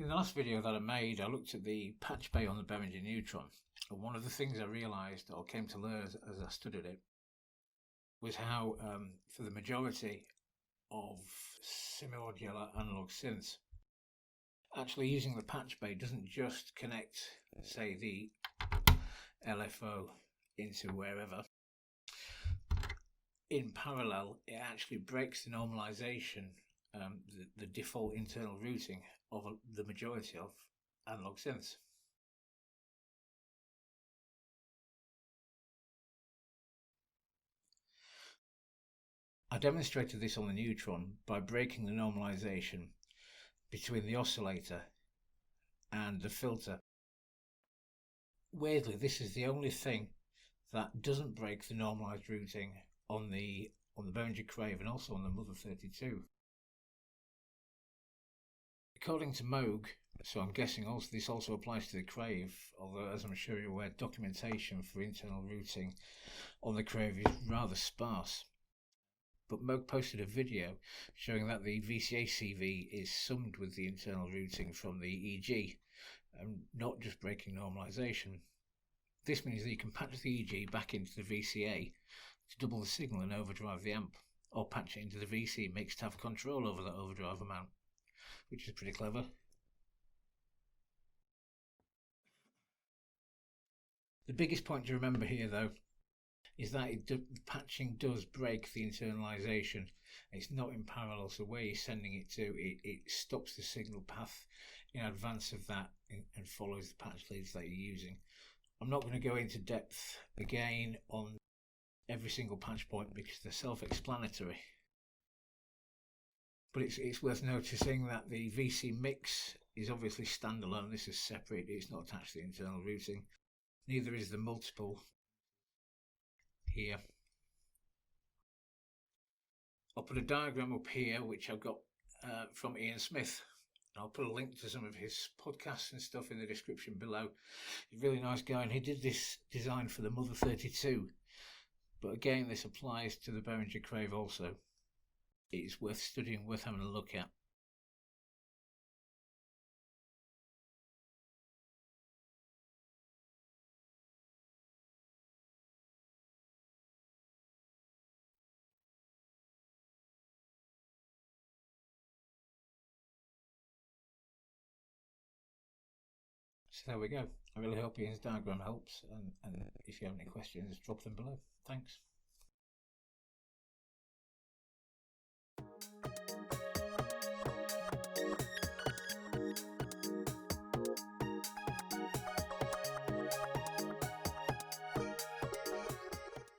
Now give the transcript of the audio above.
In the last video that I made, I looked at the patch bay on the Behringer neutron, and one of the things I realised, or came to learn as I studied it, was how for the majority of semi-modular analog synths, actually using the patch bay doesn't just connect, say, the LFO into wherever. In parallel, it actually breaks the normalisation, the default internal routing of the majority of analog synths. I demonstrated this on the neutron by breaking the normalisation between the oscillator and the filter. Weirdly, this is the only thing that doesn't break the normalised routing on the Behringer Crave and also on the Mother 32. According to Moog, so I'm guessing this also applies to the Crave, although as I'm sure you're aware, documentation for internal routing on the Crave is rather sparse. But Moog posted a video showing that the VCA CV is summed with the internal routing from the EG and not just breaking normalisation. This means that you can patch the EG back into the VCA to double the signal and overdrive the amp, or patch it into the VC mix to have control over that overdrive amount, which is pretty clever. The biggest point to remember here, though, is that patching does break the internalisation. It's not in parallel, so where you're sending it to, it stops the signal path in advance of that and follows the patch leads that you're using. I'm not going to go into depth again on every single patch point because they're self-explanatory. But it's worth noticing that the VC mix is obviously standalone. This is separate. It's not attached to the internal routing. Neither is the multiple here. I'll put a diagram up here which I've got from Ian Smith. I'll put a link to some of his podcasts and stuff in the description below. He's a really nice guy, and he did this design for the Mother 32. But again, this applies to the Behringer Crave also. It's worth studying, worth having a look at. So there we go. I really hope Ian's diagram helps, and if you have any questions, drop them below. Thanks.